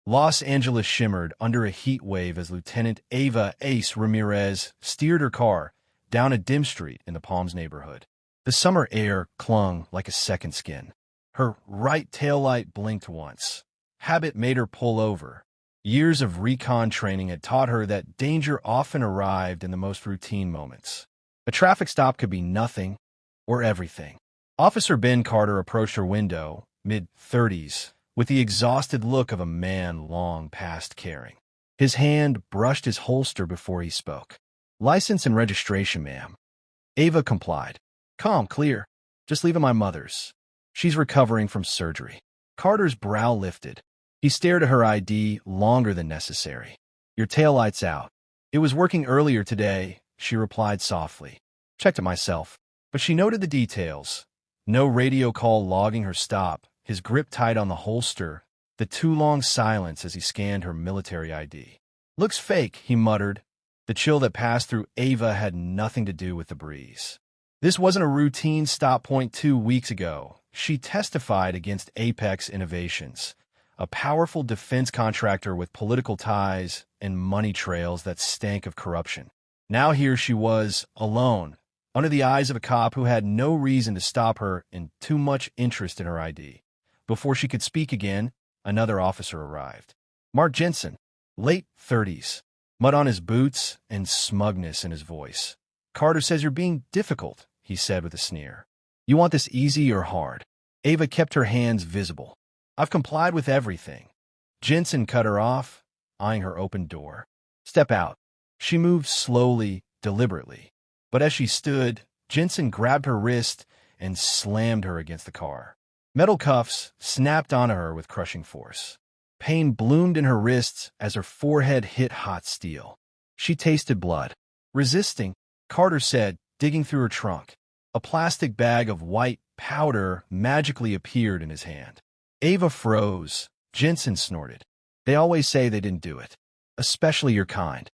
Los Angeles shimmered under a heat wave as Lieutenant Ava Ace Ramirez steered her car down a dim street in the Palms neighborhood. The summer air clung like a second skin. Her right taillight blinked once. Habit made her pull over. Years of recon training had taught her that danger often arrived in the most routine moments. A traffic stop could be nothing or everything. Officer Ben Carter approached her window, mid-30s, with the exhausted look of a man long past caring. His hand brushed his holster before he spoke. "License and registration, ma'am." Ava complied. "Calm, clear. Just leaving my mother's. She's recovering from surgery." Carter's brow lifted. He stared at her ID longer than necessary. "Your taillight's out." "It was working earlier today," she replied softly. "Checked it myself." But she noted the details. No radio call logging her stop, his grip tight on the holster, the too long silence as he scanned her military ID. "Looks fake," he muttered. The chill that passed through Ava had nothing to do with the breeze. This wasn't a routine stop point 2 weeks ago. She testified against Apex Innovations, a powerful defense contractor with political ties and money trails that stank of corruption. Now here she was, alone, under the eyes of a cop who had no reason to stop her and too much interest in her ID. Before she could speak again, another officer arrived. Mark Jensen, late 30s, mud on his boots and smugness in his voice. "Carter says you're being difficult," he said with a sneer. "You want this easy or hard?" Ava kept her hands visible. "I've complied with everything." Jensen cut her off, eyeing her open door. "Step out." She moved slowly, deliberately. But as she stood, Jensen grabbed her wrist and slammed her against the car. Metal cuffs snapped onto her with crushing force. Pain bloomed in her wrists as her forehead hit hot steel. She tasted blood. Resisting, Carter said, digging through her trunk. A plastic bag of white powder magically appeared in his hand. Ava froze. Jensen snorted. "They always say they didn't do it. Especially your kind."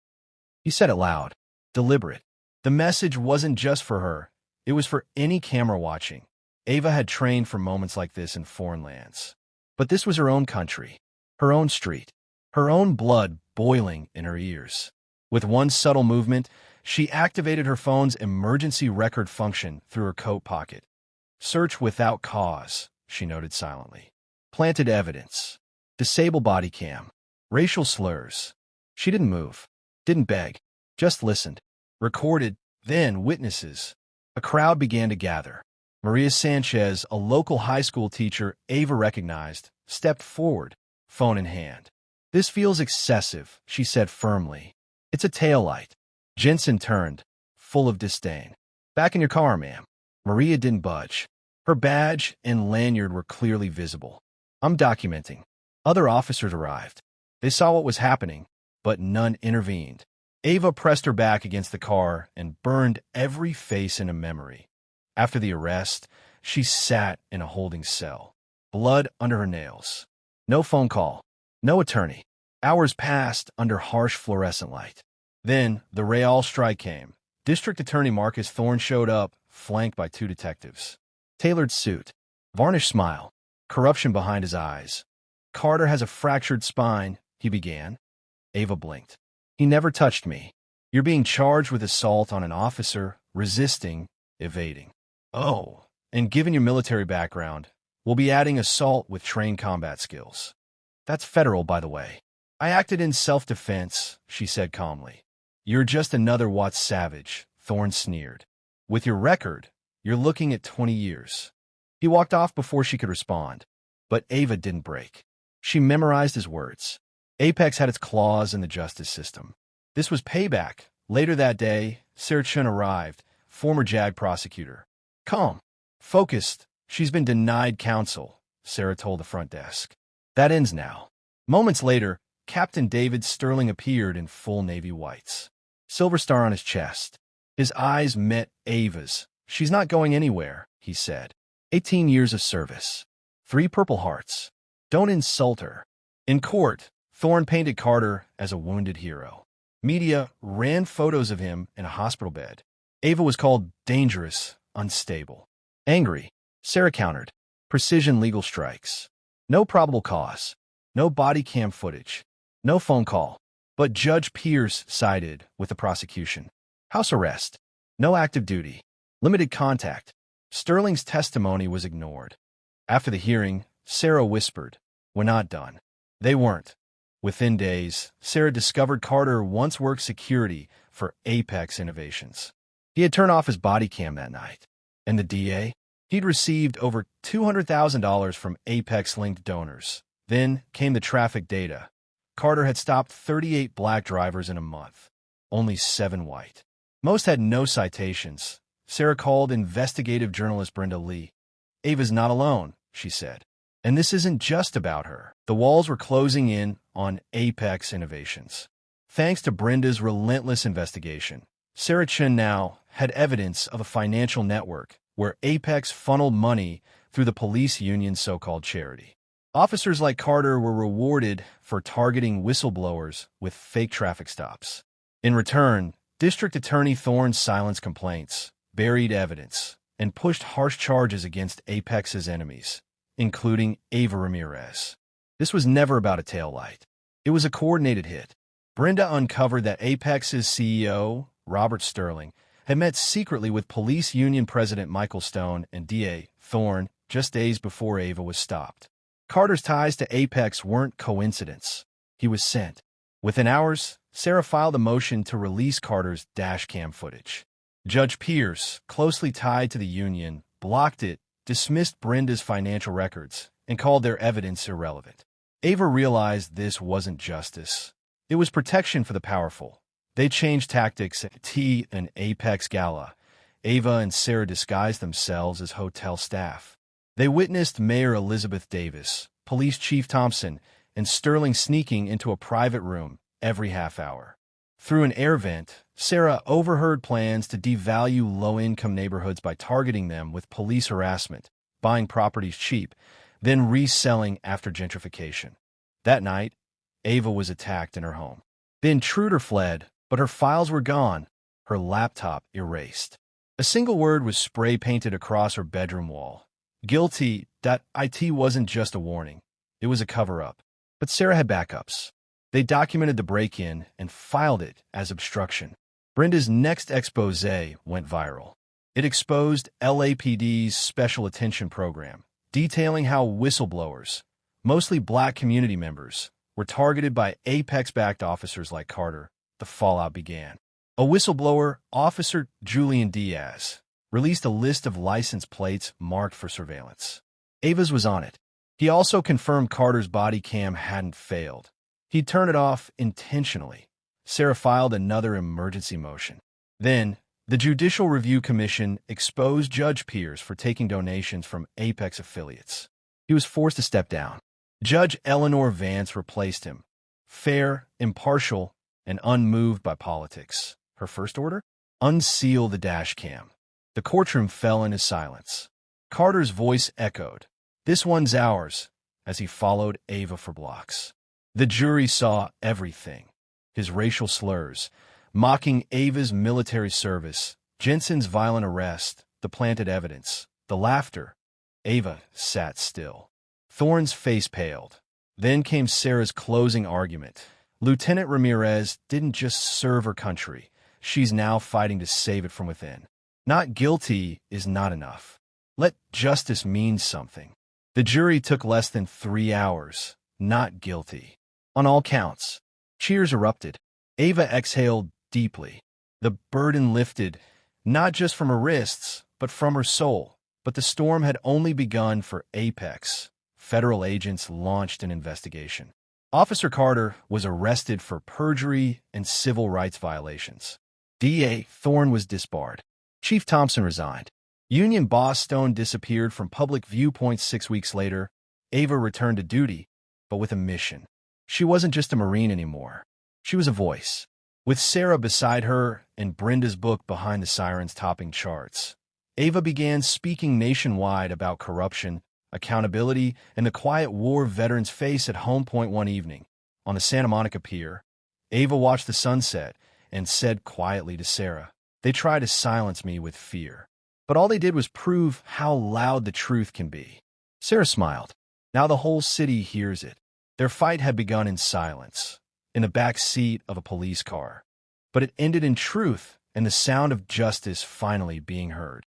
He said it loud, deliberate. The message wasn't just for her. It was for any camera watching. Ava had trained for moments like this in foreign lands. But this was her own country, her own street, her own blood boiling in her ears. With one subtle movement, she activated her phone's emergency record function through her coat pocket. "Search without cause," she noted silently. "Planted evidence. Disable body cam. Racial slurs." She didn't move, didn't beg, just listened. Recorded, then witnesses. A crowd began to gather. Maria Sanchez, a local high school teacher Ava recognized, stepped forward, phone in hand. "This feels excessive," she said firmly. "It's a taillight." Jensen turned, full of disdain. "Back in your car, ma'am." Maria didn't budge. Her badge and lanyard were clearly visible. "I'm documenting." Other officers arrived. They saw what was happening, but none intervened. Ava pressed her back against the car and burned every face into memory. After the arrest, she sat in a holding cell, blood under her nails. No phone call, no attorney. Hours passed under harsh fluorescent light. Then the Real strike came. District Attorney Marcus Thorne showed up, flanked by 2 detectives. Tailored suit, varnished smile, corruption behind his eyes. "Carter has a fractured spine," he began. Ava blinked. "He never touched me. You're being charged with assault on an officer, resisting, evading." "Oh, and given your military background, we'll be adding assault with trained combat skills." "That's federal, by the way." "I acted in self-defense," she said calmly. "You're just another Watts Savage," Thorne sneered. "With your record, you're looking at 20 years. He walked off before she could respond, but Ava didn't break. She memorized his words. Apex had its claws in the justice system. This was payback. Later that day, Sarah Chun arrived, former JAG prosecutor. "Calm. Focused. She's been denied counsel," Sarah told the front desk. "That ends now." Moments later, Captain David Sterling appeared in full Navy whites. Silver star on his chest. His eyes met Ava's. "She's not going anywhere," he said. 18 years of service. 3 Purple Hearts. Don't insult her. In court, Thorne painted Carter as a wounded hero. Media ran photos of him in a hospital bed. Ava was called dangerous, unstable. Angry, Sarah countered. Precision legal strikes. No probable cause. No body cam footage. No phone call. But Judge Pierce sided with the prosecution. House arrest. No active duty. Limited contact. Sterling's testimony was ignored. After the hearing, Sarah whispered, "We're not done." They weren't. Within days, Sarah discovered Carter once worked security for Apex Innovations. He had turned off his body cam that night. And the DA? He'd received over $200,000 from Apex-linked donors. Then came the traffic data. Carter had stopped 38 black drivers in a month. Only 7 white. Most had no citations. Sarah called investigative journalist Brenda Lee. "Ava's not alone," she said. "And this isn't just about her." The walls were closing in on Apex Innovations. Thanks to Brenda's relentless investigation, Sarah Chen now had evidence of a financial network where Apex funneled money through the police union's so-called charity. Officers like Carter were rewarded for targeting whistleblowers with fake traffic stops. In return, District Attorney Thorne silenced complaints, buried evidence, and pushed harsh charges against Apex's enemies, including Ava Ramirez. This was never about a taillight. It was a coordinated hit. Brenda uncovered that Apex's CEO, Robert Sterling, had met secretly with police union president Michael Stone and DA Thorne just days before Ava was stopped. Carter's ties to Apex weren't coincidence. He was sent. Within hours, Sarah filed a motion to release Carter's dashcam footage. Judge Pierce, closely tied to the union, blocked it, dismissed Brenda's financial records, and called their evidence irrelevant. Ava realized this wasn't justice. It was protection for the powerful. They changed tactics at an Apex gala. Ava and Sarah disguised themselves as hotel staff. They witnessed Mayor Elizabeth Davis, Police Chief Thompson, and Sterling sneaking into a private room every half hour. Through an air vent, Sarah overheard plans to devalue low-income neighborhoods by targeting them with police harassment, buying properties cheap, then reselling after gentrification. That night, Ava was attacked in her home. The intruder fled, but her files were gone, her laptop erased. A single word was spray-painted across her bedroom wall. Guilty. It wasn't just a warning. It was a cover-up. But Sarah had backups. They documented the break-in and filed it as obstruction. Brenda's next expose went viral. It exposed LAPD's Special Attention Program, detailing how whistleblowers, mostly black community members, were targeted by Apex-backed officers like Carter. The fallout began. A whistleblower, Officer Julian Diaz, released a list of license plates marked for surveillance. Ava's was on it. He also confirmed Carter's body cam hadn't failed. He'd turn it off intentionally. Sarah filed another emergency motion. Then, the Judicial Review Commission exposed Judge Pierce for taking donations from Apex affiliates. He was forced to step down. Judge Eleanor Vance replaced him. Fair, impartial, and unmoved by politics. Her first order? Unseal the dash cam. The courtroom fell into silence. Carter's voice echoed, "This one's ours," as he followed Ava for blocks. The jury saw everything. His racial slurs, mocking Ava's military service, Jensen's violent arrest, the planted evidence, the laughter. Ava sat still. Thorne's face paled. Then came Sarah's closing argument. Lieutenant Ramirez didn't just serve her country. She's now fighting to save it from within. Not guilty is not enough. Let justice mean something. The jury took less than 3 hours. Not guilty. On all counts. Cheers erupted. Ava exhaled deeply. The burden lifted, not just from her wrists, but from her soul. But the storm had only begun for Apex. Federal agents launched an investigation. Officer Carter was arrested for perjury and civil rights violations. DA Thorne was disbarred. Chief Thompson resigned. Union boss Stone disappeared from public viewpoints 6 weeks later. Ava returned to duty, but with a mission. She wasn't just a Marine anymore. She was a voice. With Sarah beside her and Brenda's book Behind the Sirens topping charts, Ava began speaking nationwide about corruption, accountability, and the quiet war veterans face at Home Point one evening. On the Santa Monica Pier, Ava watched the sunset and said quietly to Sarah, "They try to silence me with fear, but all they did was prove how loud the truth can be." Sarah smiled. "Now the whole city hears it." Their fight had begun in silence, in the back seat of a police car. But it ended in truth and the sound of justice finally being heard.